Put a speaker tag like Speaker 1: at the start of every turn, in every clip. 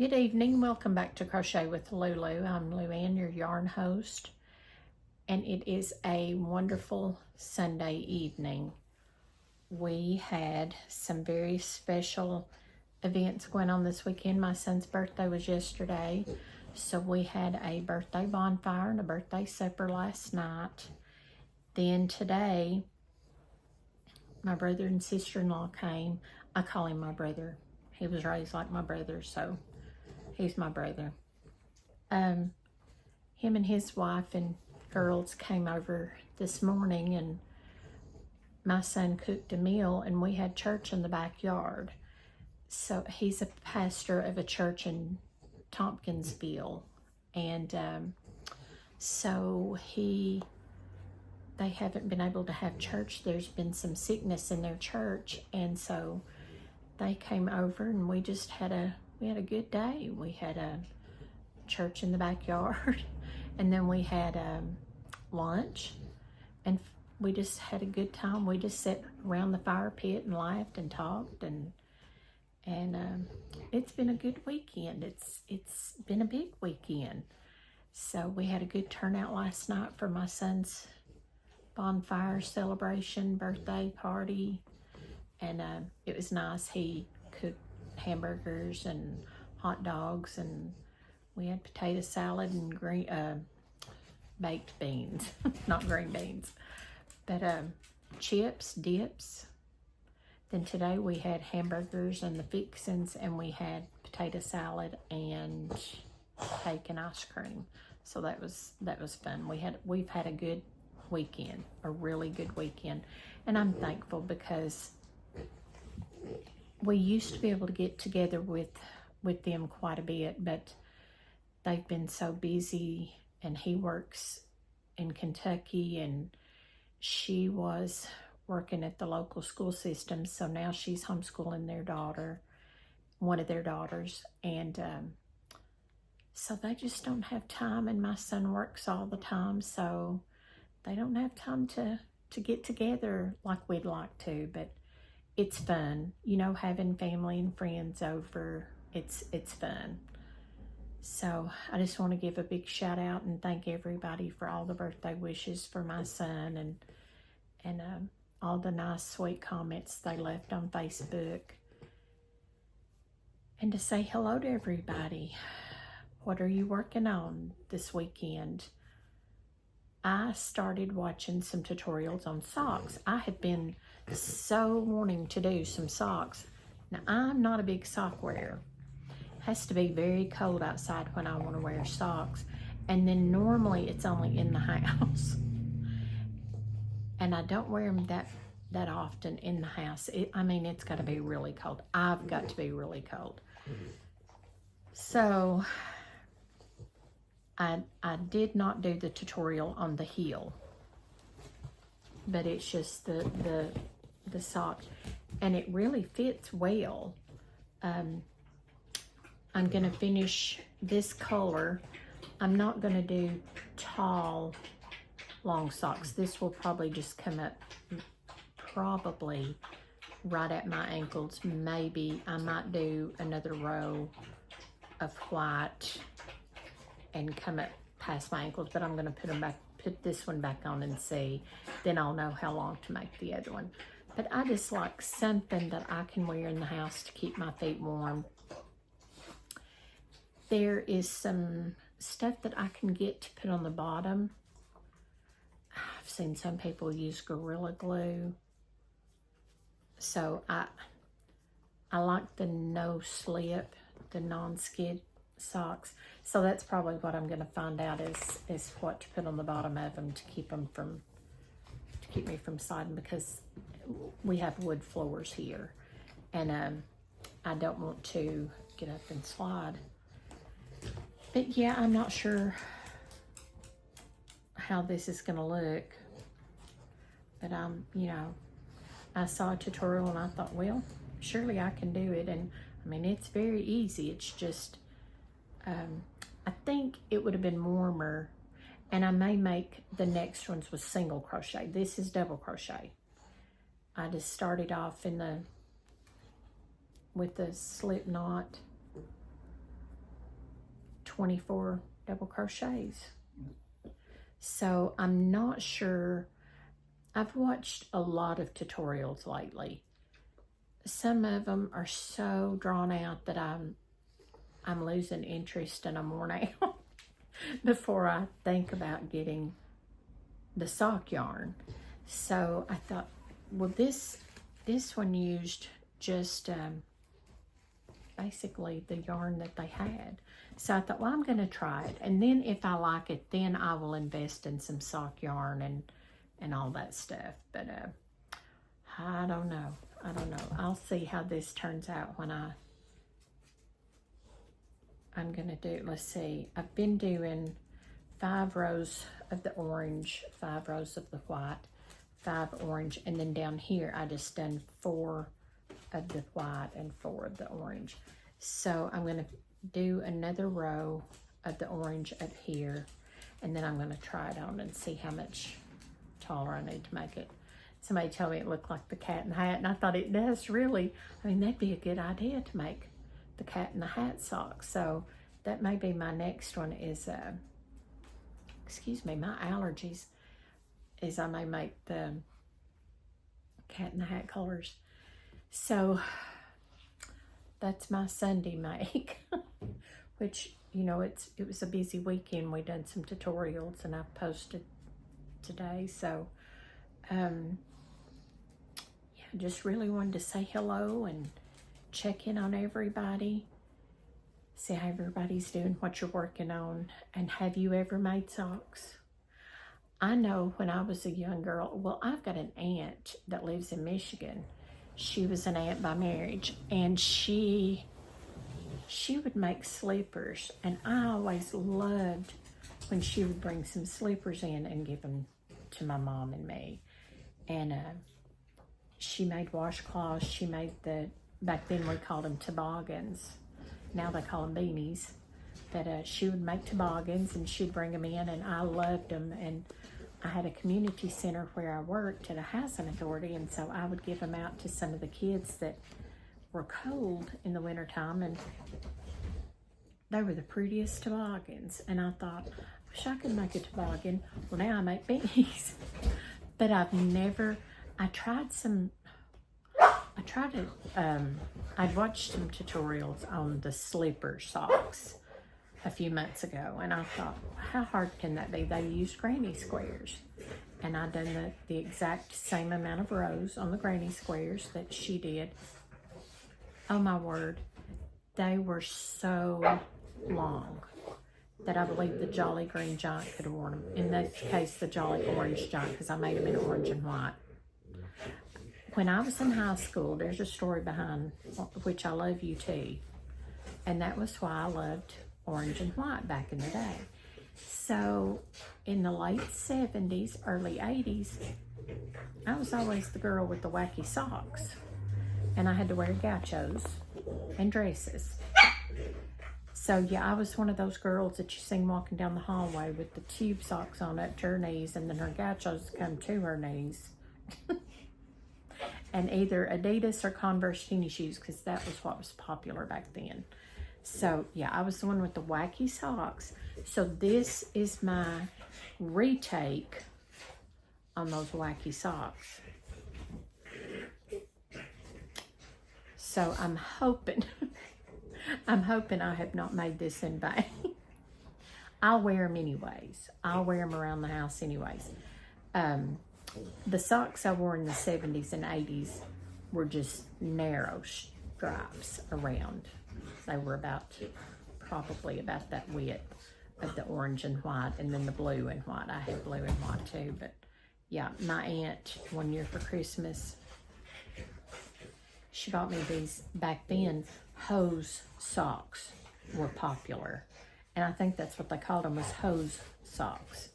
Speaker 1: Good evening. Welcome back to Crochet with Lulu. I'm Luann, your yarn host, and it is a wonderful Sunday evening. We had some very special events going on this weekend. My son's birthday was yesterday, so we had a birthday bonfire and a birthday supper last night. Then today, my brother and sister-in-law came. I call him my brother. He was raised like my brother, so he's my brother. Him and his wife and girls came over this morning, and my son cooked a meal, and we had church in the backyard. So he's a pastor of a church in Tompkinsville, and so they haven't been able to have church. There's been some sickness in their church, and so they came over, and we had a good day. We had a church in the backyard, and then we had lunch, and we just had a good time. We just sat around the fire pit and laughed and talked, and it's been a good weekend. It's been a big weekend. So we had a good turnout last night for my son's bonfire celebration, birthday party, and it was nice. He cooked hamburgers and hot dogs, and we had potato salad and baked beans, not green beans, but chips, dips. Then today we had hamburgers and the fixins, and we had potato salad and cake and ice cream. So that was fun. We've had a good weekend, a really good weekend, and I'm thankful because we used to be able to get together with them quite a bit, but they've been so busy, and he works in Kentucky, and she was working at the local school system, so now she's homeschooling one of their daughters, and so they just don't have time, and my son works all the time, so they don't have time to get together like we'd like to, but it's fun, having family and friends over. It's fun. So I just want to give a big shout out and thank everybody for all the birthday wishes for my son, and all the nice, sweet comments they left on Facebook, and to say hello to everybody. What are you working on this weekend? I started watching some tutorials on socks. I have been so wanting to do some socks. Now, I'm not a big sock wearer. It has to be very cold outside when I want to wear socks. And then normally it's only in the house. And I don't wear them that often in the house. It's got to be really cold. I've got to be really cold. So I did not do the tutorial on the heel, but it's just the sock, and it really fits well. I'm going to finish this color. I'm not going to do tall, long socks. This will probably just come up probably right at my ankles. Maybe I might do another row of white and come up past my ankles, but I'm going to put this one back on and see. Then I'll know how long to make the other one. But I just like something that I can wear in the house to keep my feet warm. There is some stuff that I can get to put on the bottom. I've seen some people use Gorilla Glue. So I like the no slip, the non-skid socks. So that's probably what I'm going to find out is what to put on the bottom of them to keep me from sliding, because we have wood floors here, and I don't want to get up and slide. But yeah, I'm not sure how this is going to look, but I saw a tutorial and I thought, well, surely I can do it. And it's very easy. It's just I think it would have been warmer, and I may make the next ones with single crochet. This is double crochet. I just started off with the slip knot, 24 double crochets. So I'm not sure. I've watched a lot of tutorials lately. Some of them are so drawn out that I'm losing interest and I'm worn out before I think about getting the sock yarn. So I thought, well, this one used just basically the yarn that they had. So I thought, well, I'm going to try it. And then if I like it, then I will invest in some sock yarn and all that stuff. But I don't know. I'll see how this turns out when I'm going to do, let's see. I've been doing 5 rows of the orange, 5 rows of the white, 5 orange, and then down here I just done 4 of the white and 4 of the orange. So I'm going to do another row of the orange up here, and then I'm going to try it on and see how much taller I need to make it. Somebody told me it looked like the cat in the hat, and I thought it does really. I mean, that'd be a good idea to make the cat in the hat socks. So that may be my next one is, excuse me, my allergies is I may make the cat in the hat colors. So that's my Sunday make, which, you know, it was a busy weekend. We done some tutorials and I posted today. So, yeah, just really wanted to say hello and check in on everybody. See how everybody's doing, what you're working on, and have you ever made socks? I know when I was a young girl, well, I've got an aunt that lives in Michigan. She was an aunt by marriage, and she would make slippers, and I always loved when she would bring some slippers in and give them to my mom and me. And she made washcloths. She made back then we called them toboggans. Now they call them beanies. But she would make toboggans, and she'd bring them in, and I loved them. And I had a community center where I worked at a housing authority, and so I would give them out to some of the kids that were cold in the wintertime, and they were the prettiest toboggans. And I thought, I wish I could make a toboggan. Well, now I make beanies. But I've never, I'd watched some tutorials on the slipper socks a few months ago, and I thought, how hard can that be? They used granny squares, and I done the exact same amount of rows on the granny squares that she did. Oh my word, they were so long that I believe the Jolly Green Giant could have worn them. In this case, the Jolly Orange Giant, because I made them in orange and white. When I was in high school, there's a story behind which I love you too, and that was why I loved orange and white back in the day. So in the late 70s, early 80s, I was always the girl with the wacky socks, and I had to wear gauchos and dresses. So yeah, I was one of those girls that you seen walking down the hallway with the tube socks on up to her knees, and then her gauchos come to her knees. And either Adidas or Converse tennis shoes, because that was what was popular back then. So yeah, I was the one with the wacky socks. So this is my retake on those wacky socks. So I'm hoping I have not made this in vain. I'll wear them anyways. I'll wear them around the house anyways. The socks I wore in the 70s and 80s were just narrow stripes around. They were probably about that width of the orange and white, and then the blue and white. I had blue and white too, but yeah, my aunt, one year for Christmas, she bought me these. Back then, hose socks were popular, and I think that's what they called them, was hose socks.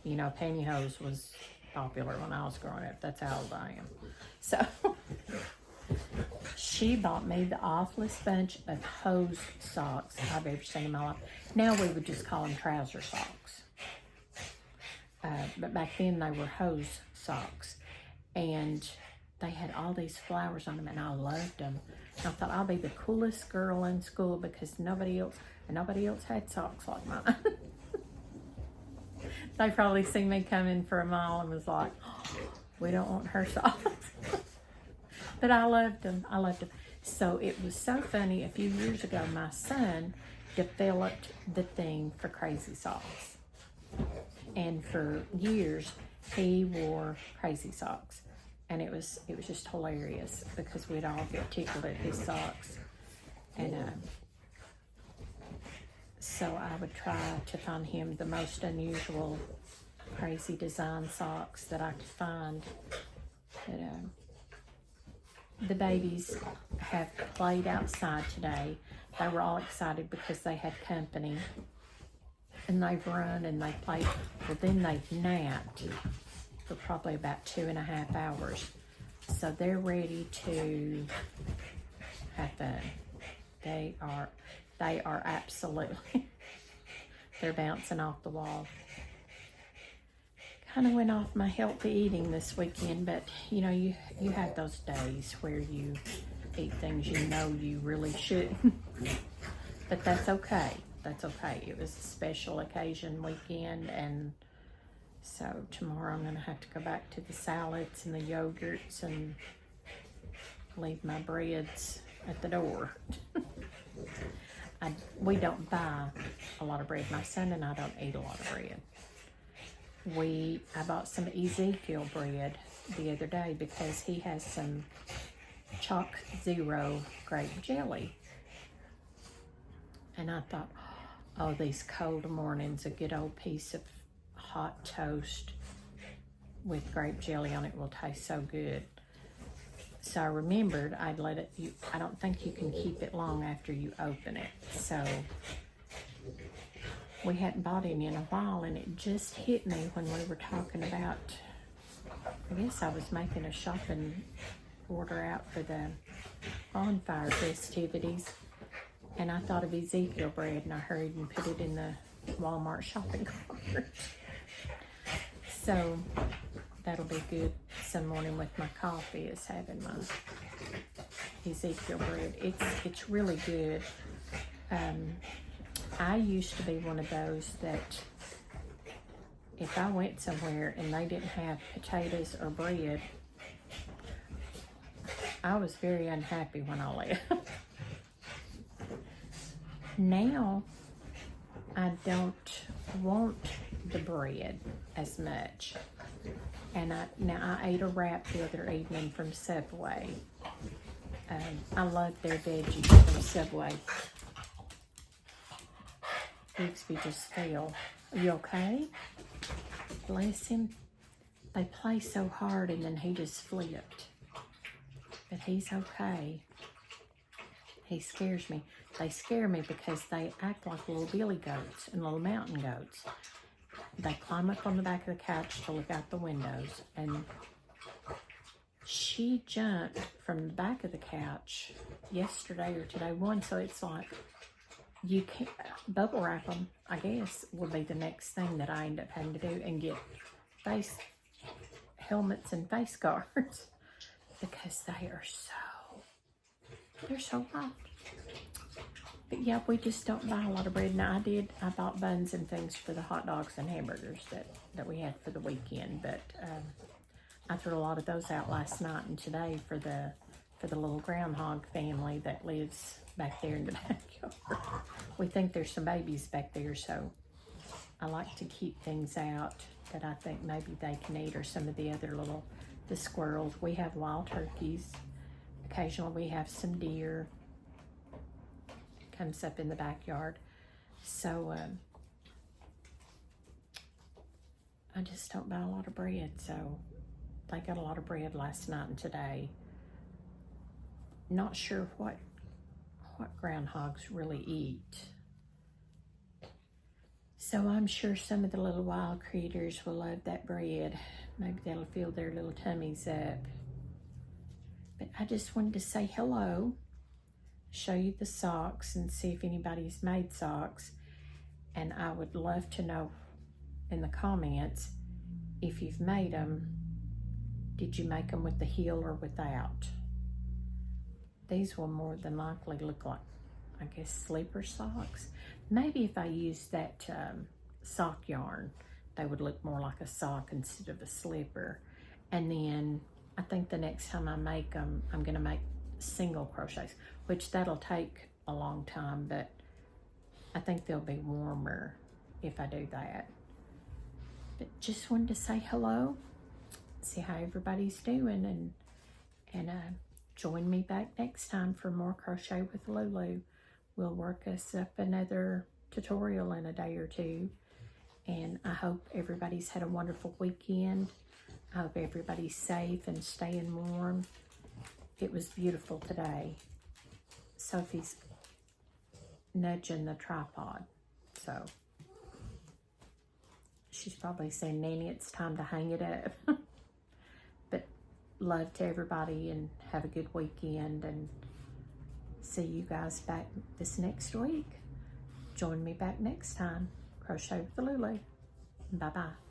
Speaker 1: You know, pantyhose was popular when I was growing up. That's how old I am. So she bought me the awfulest bunch of hose socks I've ever seen in my life. Now we would just call them trouser socks. But back then they were hose socks. And they had all these flowers on them, and I loved them. And I thought I'll be the coolest girl in school because nobody else had socks like mine. They probably seen me come in for a mile and was like, oh, we don't want her socks. But I loved them. I loved them. So it was so funny. A few years ago, my son developed the thing for crazy socks. And for years, he wore crazy socks. And it was just hilarious because we'd all get tickled at his socks. And so I would try to find him the most unusual, crazy design socks that I could find. But, the babies have played outside today. They were all excited because they had company. And they've run and they played. Well, then they've napped for probably about 2.5 hours. So they're ready to have fun. They are absolutely, they're bouncing off the wall. Kind of went off my healthy eating this weekend, but you know, you have those days where you eat things you know you really shouldn't. But that's okay. That's okay. It was a special occasion weekend, and so tomorrow I'm going to have to go back to the salads and the yogurts and leave my breads at the door. We don't buy a lot of bread. My son and I don't eat a lot of bread. I bought some Ezekiel bread the other day because he has some Chalk Zero grape jelly. And I thought, oh, these cold mornings, a good old piece of hot toast with grape jelly on it will taste so good. So I remembered I'd let it, I don't think you can keep it long after you open it. So we hadn't bought any in a while, and it just hit me when we were talking about, I guess I was making a shopping order out for the bonfire festivities. And I thought of Ezekiel bread, and I hurried and put it in the Walmart shopping cart. So that'll be good some morning with my coffee, is having my Ezekiel bread. It's really good. I used to be one of those that if I went somewhere and they didn't have potatoes or bread, I was very unhappy when I left. Now, I don't want the bread as much. And I ate a wrap the other evening from Subway. I love their veggies from Subway. Bixby just fell. Are you okay? Bless him. They play so hard and then he just flipped. But he's okay. He scares me. They scare me because they act like little billy goats and little mountain goats. They climb up on the back of the couch to look out the windows, and she jumped from the back of the couch yesterday or today one, so it's like you can't bubble wrap them, I guess, will be the next thing that I end up having to do, and get face helmets and face guards because they're so hot. But yeah, we just don't buy a lot of bread. Now I bought buns and things for the hot dogs and hamburgers that we had for the weekend, but I threw a lot of those out last night and today for the little groundhog family that lives back there in the backyard. We think there's some babies back there, so I like to keep things out that I think maybe they can eat, or some of the other the squirrels. We have wild turkeys. Occasionally we have some deer. Comes up in the backyard. So I just don't buy a lot of bread. So they got a lot of bread last night and today. Not sure what groundhogs really eat. So I'm sure some of the little wild critters will love that bread. Maybe that'll fill their little tummies up. But I just wanted to say hello, show you the socks, and see if anybody's made socks. And I would love to know in the comments if you've made them. Did you make them with the heel or without? These will more than likely look like, I guess, sleeper socks. Maybe if I used that sock yarn, they would look more like a sock instead of a slipper. And then I think the next time I make them, I'm gonna make single crochets, which that'll take a long time, but I think they'll be warmer if I do that. But just wanted to say hello, see how everybody's doing, and join me back next time for more Crochet with Lulu. We'll work us up another tutorial in a day or two. And I hope everybody's had a wonderful weekend. I hope everybody's safe and staying warm. It was beautiful today. Sophie's nudging the tripod, so she's probably saying, Nanny, it's time to hang it up. But love to everybody, and have a good weekend, and see you guys back this next week. Join me back next time. Crochet with Lulu. Bye-bye.